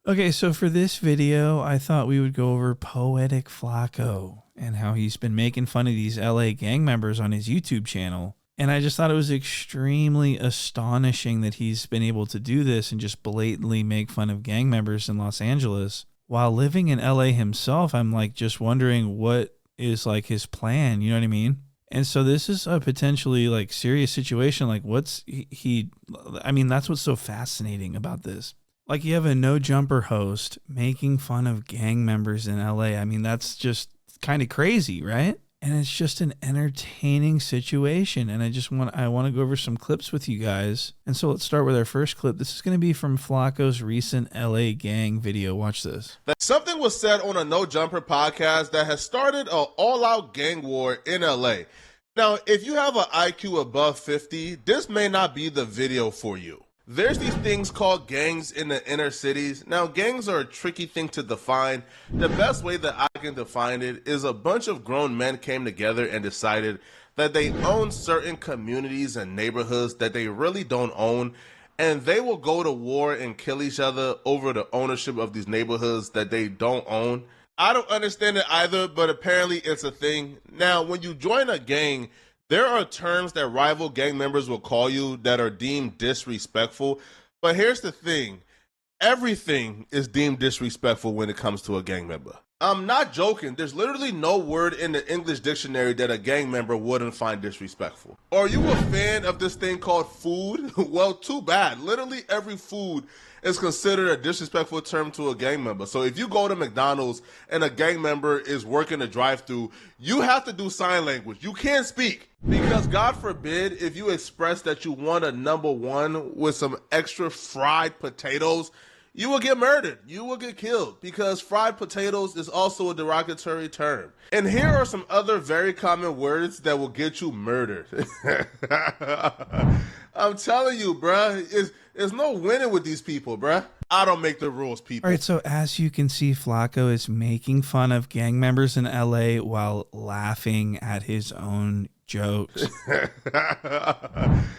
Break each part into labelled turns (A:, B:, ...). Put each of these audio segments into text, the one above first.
A: Okay, so for this video, I thought we would go over Poetik Flakko and how he's been making fun of these LA gang members on his YouTube channel. And I just thought it was extremely astonishing that he's been able to do this and just blatantly make fun of gang members in Los Angeles. While living in LA himself, I'm like just wondering what is like his plan, you know what I mean? And so this is a potentially like serious situation. Like I mean, that's what's so fascinating about this. Like you have a no jumper host making fun of gang members in LA. I mean, that's just kind of crazy, right? And it's just an entertaining situation. And I want to go over some clips with you guys. And so let's start with our first clip. This is going to be from Flakko's recent LA gang video. Watch this.
B: Something was said on a No Jumper podcast that has started an all-out gang war in LA. Now, if you have an IQ above 50, this may not be the video for you. There's these things called gangs in the inner cities. Now, gangs are a tricky thing to define. The best way that I can define it is a bunch of grown men came together and decided that they own certain communities and neighborhoods that they really don't own, and they will go to war and kill each other over the ownership of these neighborhoods that they don't own. I don't understand it either, but apparently it's a thing. Now, when you join a gang, there are terms that rival gang members will call you that are deemed disrespectful. But here's the thing. Everything is deemed disrespectful when it comes to a gang member. I'm not joking. There's literally no word in the English dictionary that a gang member wouldn't find disrespectful. Are you a fan of this thing called food? Well, too bad. Literally every food is considered a disrespectful term to a gang member. So if you go to McDonald's and a gang member is working a drive-thru, you have to do sign language. You can't speak. Because God forbid, if you express that you want a number one with some extra fried potatoes, you will get murdered. You will get killed because fried potatoes is also a derogatory term. And here are some other very common words that will get you murdered. I'm telling you, bruh, there's no winning with these people, bruh. I don't make the rules, people.
A: All right, so as you can see, Flakko is making fun of gang members in LA while laughing at his own jokes.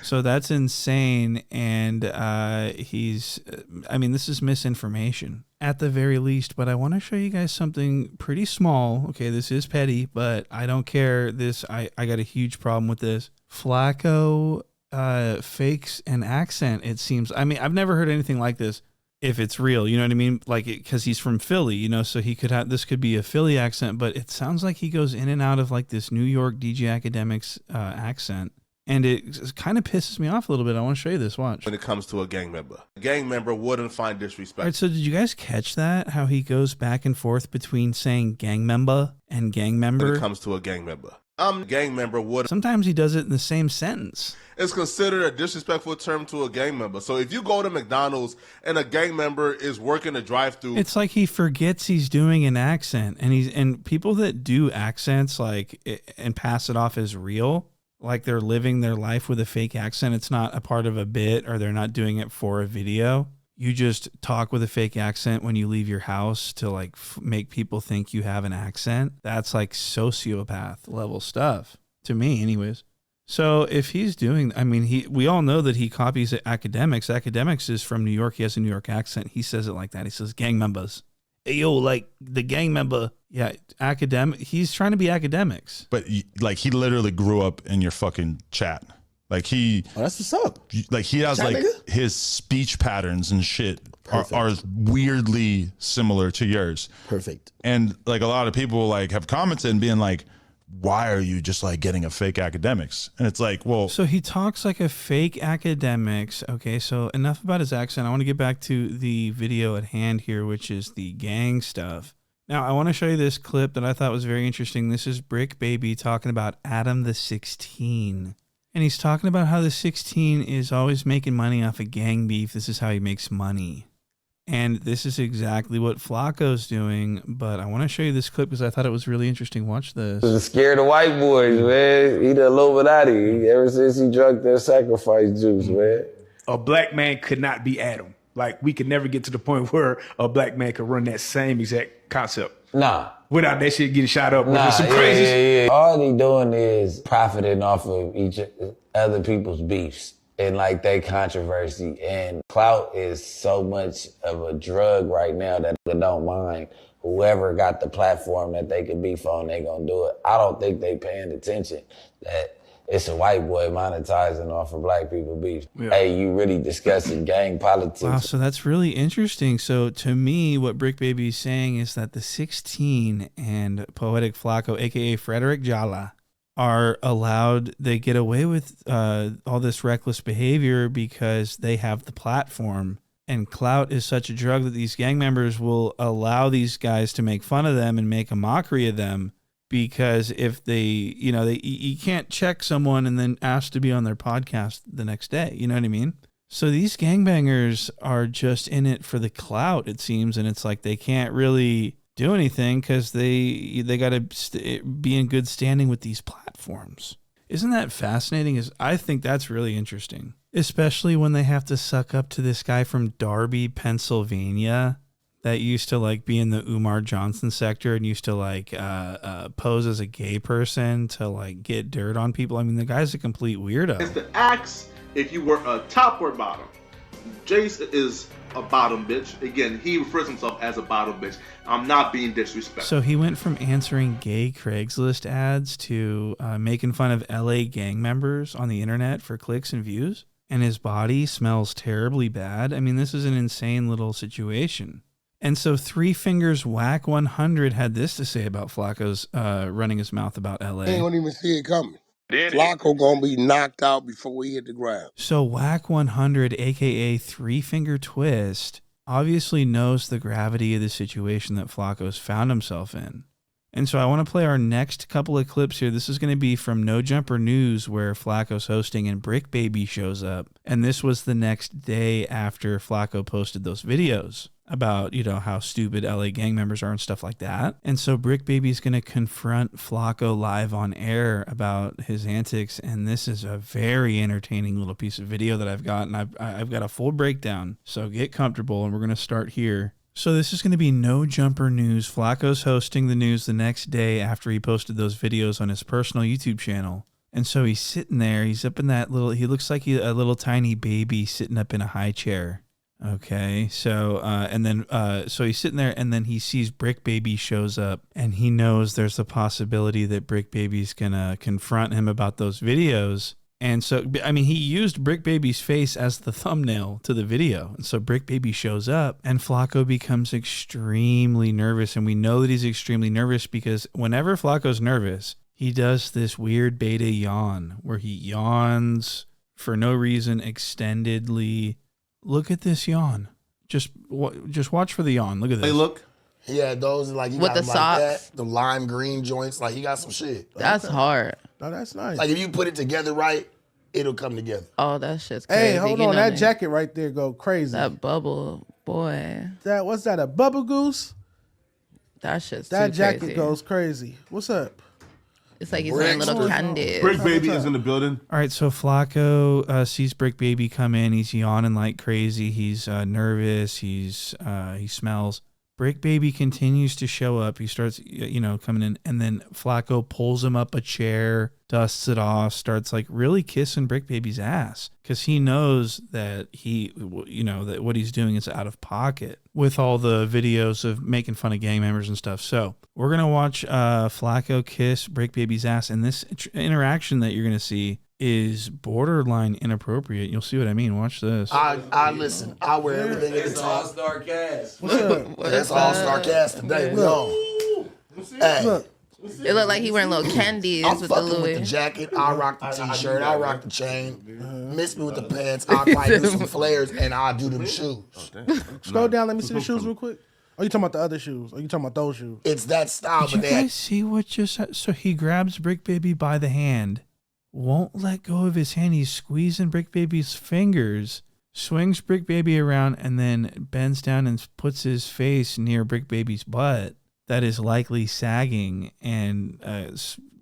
A: So that's insane. And I mean, this is misinformation at the very least, but I want to show you guys something pretty small. Okay, this is petty, but I don't care. I got a huge problem with this. Flakko fakes an accent, it seems. I mean, I've never heard anything like this. If it's real, you know what I mean? Like, because he's from Philly, you know, so this could be a Philly accent, but it sounds like he goes in and out of like this New York DJ Academics accent. And it kind of pisses me off a little bit. I want to show you this. Watch.
B: When it comes to a gang member wouldn't find disrespect.
A: All right, so did you guys catch that? How he goes back and forth between saying gang member and gang member?
B: When it comes to a gang member. Gang member would.
A: Sometimes he does it in the same sentence.
B: It's considered a disrespectful term to a gang member. So if you go to McDonald's and a gang member is working a drive-thru,
A: it's like he forgets he's doing an accent, and people that do accents and pass it off as real, like they're living their life with a fake accent. It's not a part of a bit, or they're not doing it for a video. You just talk with a fake accent when you leave your house to like make people think you have an accent. That's like sociopath level stuff to me anyways. So if he's doing, I mean, we all know that he copies Academics. Academics is from New York. He has a New York accent. He says it like that. He says gang members. Hey, yo, like the gang member. Yeah. He's trying to be Academics.
C: But like he literally grew up in your fucking chat. Like
D: that's what's up.
C: Like he has like his speech patterns and shit are weirdly similar to yours.
D: Perfect.
C: And like a lot of people like have commented and being like, why are you just like getting a fake Academics? And it's like, well,
A: so he talks like a fake Academics. Okay, so enough about his accent. I want to get back to the video at hand here, which is the gang stuff. Now, I want to show you this clip that I thought was very interesting. This is Brick Baby talking about Adam the 16. And he's talking about how the 16 is always making money off of gang beef. This is how he makes money. And this is exactly what Flakko's doing. But I want to show you this clip because I thought it was really interesting. Watch this.
E: Scared of white boys, man. He the Illuminati ever since he drank that sacrifice juice, man.
F: A black man could not be Adam. Like, we could never get to the point where a black man could run that same exact concept.
E: Nah.
F: Without that shit getting shot up. Nah, some crazy
E: yeah. All he doing is profiting off of each other people's beefs. in like they controversy. And clout is so much of a drug right now that they don't mind. Whoever got the platform that they can beef on, they gonna do it. I don't think they paying attention that it's a white boy monetizing off of black people beef. Yeah. Hey, you really discussing gang politics.
A: Wow, so that's really interesting. So to me, what Brick Baby is saying is that the 16 and Poetik Flakko, aka Frederick Jala, are allowed, they get away with all this reckless behavior because they have the platform. And clout is such a drug that these gang members will allow these guys to make fun of them and make a mockery of them, because if they, you can't check someone and then ask to be on their podcast the next day. You know what I mean? So these gangbangers are just in it for the clout, it seems. And it's like they can't really do anything because they got to be in good standing with these platforms. Isn't that fascinating? I think that's really interesting, especially when they have to suck up to this guy from Darby, Pennsylvania, that used to like be in the Umar Johnson sector and used to like pose as a gay person to like get dirt on people. I mean, the guy's a complete weirdo.
D: It's the axe if you were a top or bottom. Jace is a bottom bitch. Again, he refers himself as a bottom bitch. I'm not being disrespectful.
A: So he went from answering gay Craigslist ads to making fun of LA gang members on the internet for clicks and views. And his body smells terribly bad. I mean, this is an insane little situation. And so Three Fingers Whack 100 had this to say about Flacco's running his mouth about LA.
G: They don't even see it coming. Flacco gonna be knocked out before we hit the ground.
A: So Whack 100, aka Three Finger Twist, obviously knows the gravity of the situation that Flacco's found himself in. And so I want to play our next couple of clips here. This is going to be from No Jumper News, where Flacco's hosting and Brick Baby shows up. And this was the next day after Flacco posted those videos about, how stupid LA gang members are and stuff like that. And so Brick Baby's going to confront Flacco live on air about his antics. And this is a very entertaining little piece of video that I've got. And I've got a full breakdown. So get comfortable, and we're going to start here. So this is going to be No Jumper News. Flacco's hosting the news the next day after he posted those videos on his personal YouTube channel. And so he's sitting there. He's up in that he looks like a little tiny baby sitting up in a high chair. Okay, so so he's sitting there, and then he sees Brick Baby shows up, and he knows there's a possibility that Brick Baby's gonna confront him about those videos. And so, I mean, he used Brick Baby's face as the thumbnail to the video. And so Brick Baby shows up, and Flacco becomes extremely nervous. And we know that he's extremely nervous because whenever Flacco's nervous, he does this weird beta yawn where he yawns for no reason extendedly. Look at this yawn. Just watch for the yawn. Look at this.
D: Hey, look.
G: He had those like, you
H: with
G: got
H: the
G: them
H: socks,
G: like that, the lime green joints. Like, he got some shit.
H: That's hard.
I: No, that's nice.
G: Like, if you put it together right, it'll come together.
H: Oh, that shit's crazy.
I: Hey, hold on, that jacket right there go crazy.
H: That bubble, boy.
I: What's that? A bubble goose?
H: That shit's
I: that
H: too
I: jacket
H: crazy.
I: goes crazy. What's up?
H: It's like he's wearing little candies.
D: Brick Baby is in the building.
A: All right, so Flacco sees Brick Baby come in. He's yawning like crazy. He's nervous. He smells. Brick Baby continues to show up. He starts, coming in, and then Flacco pulls him up a chair, dusts it off, starts like really kissing Brick Baby's ass because he knows that that what he's doing is out of pocket with all the videos of making fun of gang members and stuff. So we're gonna watch Flacco kiss Brick Baby's ass, and this interaction that you're gonna see is borderline inappropriate. You'll see what I mean. Watch this.
G: I listen. I wear everything.
E: It's all-star cast.
I: What's up?
G: That's all-star cast today. We on. Hey.
I: Look.
H: It looked like he wearing little candies
G: I'm
H: with the
G: fucking
H: Louis.
G: with the jacket. I rock the t-shirt. I rock the chain. Miss me with the pants. I might do some flares, and I do them shoes.
I: Scroll down. Let me see the shoes real quick. Oh, you talking about the other shoes? Or you talking about those shoes?
G: It's that style,
A: Did you guys see what just? So he grabs Brick Baby by the hand, won't let go of his hand. He's squeezing Brick Baby's fingers, swings Brick Baby around, and then bends down and puts his face near Brick Baby's butt that is likely sagging, and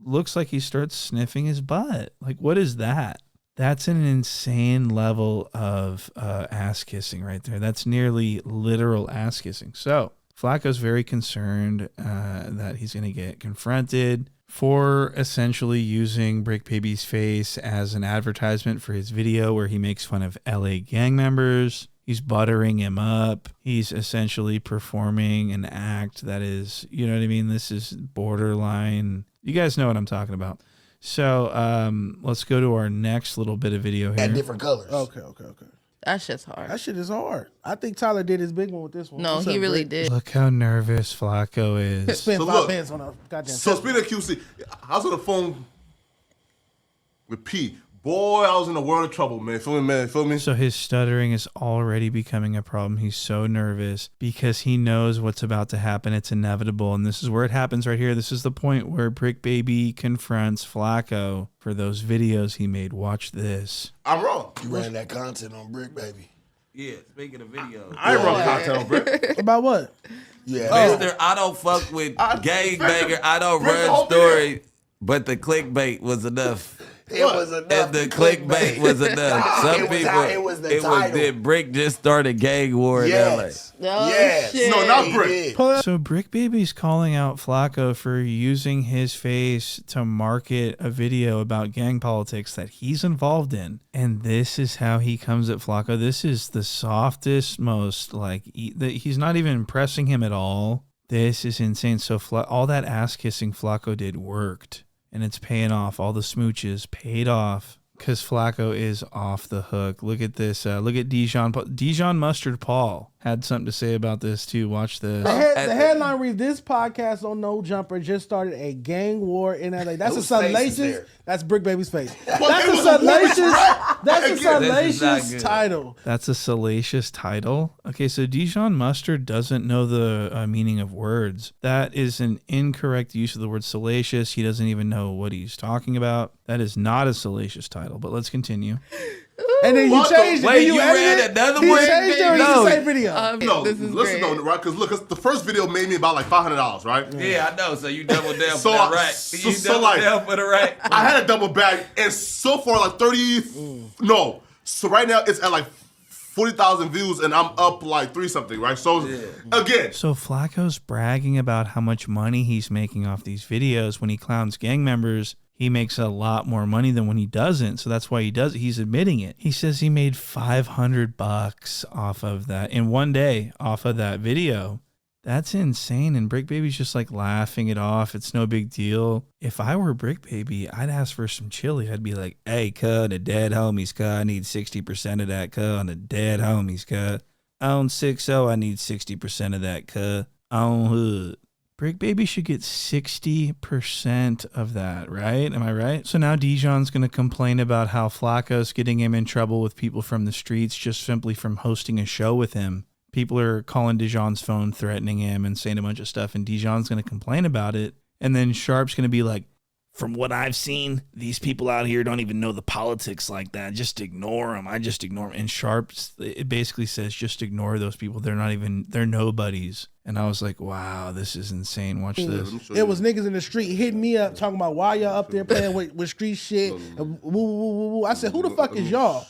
A: looks like he starts sniffing his butt. Like, what is that? That's an insane level of ass kissing right there. That's nearly literal ass kissing. So Flacco's very concerned that he's going to get confronted for essentially using Brick Baby's face as an advertisement for his video where he makes fun of LA gang members. He's buttering him up. He's essentially performing an act that is, you know what I mean? This is borderline. You guys know what I'm talking about. So let's go to our next little bit of video here.
G: At different colors.
I: Okay.
H: That shit's hard.
I: That shit is hard. I think Tyler did his big one with this one.
H: No, he really did.
A: Look how nervous Flakko is.
I: Spent
B: So
I: 5
B: look,
I: bands on a goddamn.
B: So speaking of QC, I was on the phone with P. Boy, I was in a world of trouble, man. Feel me, man? Feel me?
A: So his stuttering is already becoming a problem. He's so nervous because he knows what's about to happen. It's inevitable. And this is where it happens right here. This is the point where Brick Baby confronts Flakko for those videos he made. Watch this.
B: I'm wrong.
G: You ran that content on Brick Baby.
J: Yeah, speaking of videos.
B: I ain't wrong content on Brick.
I: About what?
G: Yeah.
J: Mister, I don't fuck with gangbanger. I don't run stories, but the clickbait was enough.
G: It was enough.
J: And the clickbait was enough. Some people,
G: it was the title.
J: that Brick just started gang war in
G: Yes.
H: Oh,
G: Yes.
H: shit.
B: No, not
G: He
B: Brick.
G: did.
A: So Brick Baby's calling out Flakko for using his face to market a video about gang politics that he's involved in. And this is how he comes at Flakko. This is the softest, most like, he's not even impressing him at all. This is insane. So all that ass kissing Flakko did worked. And it's paying off. All the smooches paid off because Flakko is off the hook. Look at this. Look at Dijon Mustard Paul had something to say about this too. Watch this.
I: The headline reads, "This podcast on No Jumper just started a gang war in LA." That's a salacious. That's Brick Baby's face. That's a salacious. That's a salacious title.
A: That's a salacious title. Okay, so Dijon Mustard doesn't know the meaning of words. That is an incorrect use of the word salacious. He doesn't even know what he's talking about. That is not a salacious title, but let's continue.
I: And then you changed it.
J: Wait,
I: you
J: read another
I: He
J: one?
I: changed it or it's the same video?
B: No,
H: this is
B: listen
H: great.
B: though, right? Because look, the first video made me about like $500, right?
J: Yeah, I know. So you double down
B: So
J: for that
B: I-
J: right.
B: so-
J: You
B: so
J: double
B: like-
J: down for the right.
B: I had a double bag, and so far like 30. No, so right now it's at like 40,000 views, and I'm up like 3 something, right? So again,
A: So Flacco's bragging about how much money he's making off these videos. When he clowns gang members, he makes a lot more money than when he doesn't. So that's why he does it. He's admitting it. He says he made $500 off of that in one day off of that video. That's insane. And Brick Baby's just like laughing it off. It's no big deal. If I were Brick Baby, I'd ask for some chili. I'd be like, hey, cut, the dead homies, cut. I need 60% of that, cut, on the dead homies, cut. I own 6-0. I need 60% of that, cut. I own hood. Brick Baby should get 60% of that, right? Am I right? So now Dijon's going to complain about how Flacco's getting him in trouble with people from the streets just simply from hosting a show with him. People are calling Dijon's phone, threatening him and saying a bunch of stuff, and Dijon's going to complain about it. And then Sharp's going to be like, from what I've seen, these people out here don't even know the politics like that. Just ignore them. I just ignore them. And Sharp's, it basically says, just ignore those people. They're not even, they're nobodies. And I was like, wow, this is insane. Watch this.
I: It was niggas in the street hitting me up, talking about why y'all up there playing with street shit. And woo, woo, woo, woo. I said, who the fuck is y'all?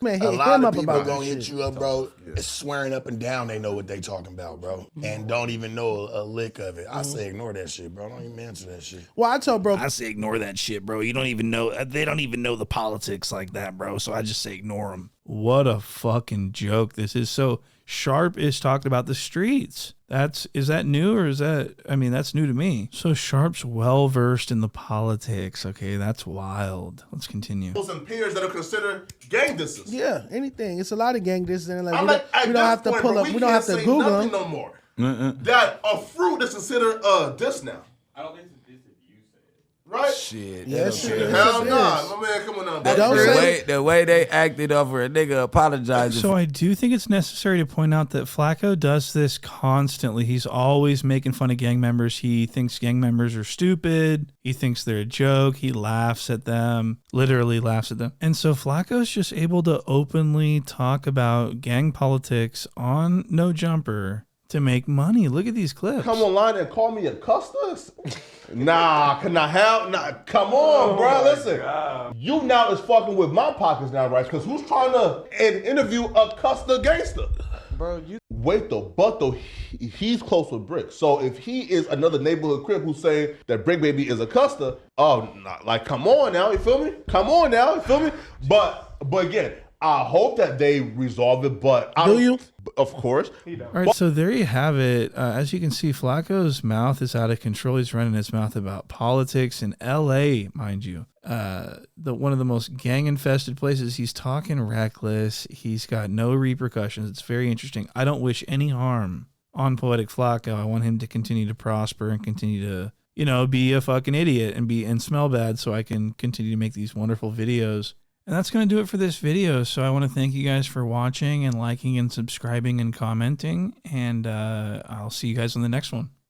I: Man, hit
G: A lot
I: him
G: of
I: up
G: people
I: about
G: gonna
I: that
G: hit
I: shit.
G: you up, bro. Swearing up and down they know what they talking about, bro, and don't even know a lick of it. I say ignore that shit, bro. Don't even answer that shit.
I: Well, I told bro,
A: I say ignore that shit, bro. You don't even know, they don't even know the politics like that, bro. So I just say ignore them. What a fucking joke this is. So Sharp is talking about the streets. Is that new or is that, I mean, that's new to me. So Sharp's well-versed in the politics. Okay, that's wild. Let's continue.
B: and peers that are considered gang disses.
I: yeah, anything. It's a lot of gang this and like
B: I'm
I: we
B: like,
I: don't,
B: at
I: we don't
B: this
I: have to
B: point,
I: pull
B: bro,
I: up. We don't have to
B: can't say
I: Google
B: nothing
I: them.
B: no more. That a fruit is considered a diss now.
J: I don't think it's a diss if you say it.
B: Right?
J: Shit.
I: Yes, it is.
B: Hell
I: Yes, it
B: nah.
I: is.
B: My man, come on now.
I: Don't say-
J: The way they acted over a nigga apologizing.
A: So I do think it's necessary to point out that Flacco does this constantly. He's always making fun of gang members. He thinks gang members are stupid. He thinks they're a joke. He laughs at them, literally laughs at them. And so Flacco's just able to openly talk about gang politics on No Jumper to make money. Look at these clips.
B: Come online and call me a Custis? Nah, can I have? Nah, come on, bro. Listen, you now is fucking with my pockets now, right? Because who's trying to interview a Custer gangster?
I: Bro,
B: wait though, but though he's close with Brick. So if he is another neighborhood crib who's saying that Brick Baby is a custer, like come on now, you feel me? Come on now, you feel me? But again, I hope that they resolve it. But
I: do you?
B: Of course.
A: All right, so there you have it. As you can see, Flacco's mouth is out of control. He's running his mouth about politics in L.A., mind you. One of the most gang-infested places. He's talking reckless. He's got no repercussions. It's very interesting. I don't wish any harm on Poetik Flakko. I want him to continue to prosper and continue to, be a fucking idiot and smell bad so I can continue to make these wonderful videos. And that's going to do it for this video. So I want to thank you guys for watching and liking and subscribing and commenting. And I'll see you guys on the next one.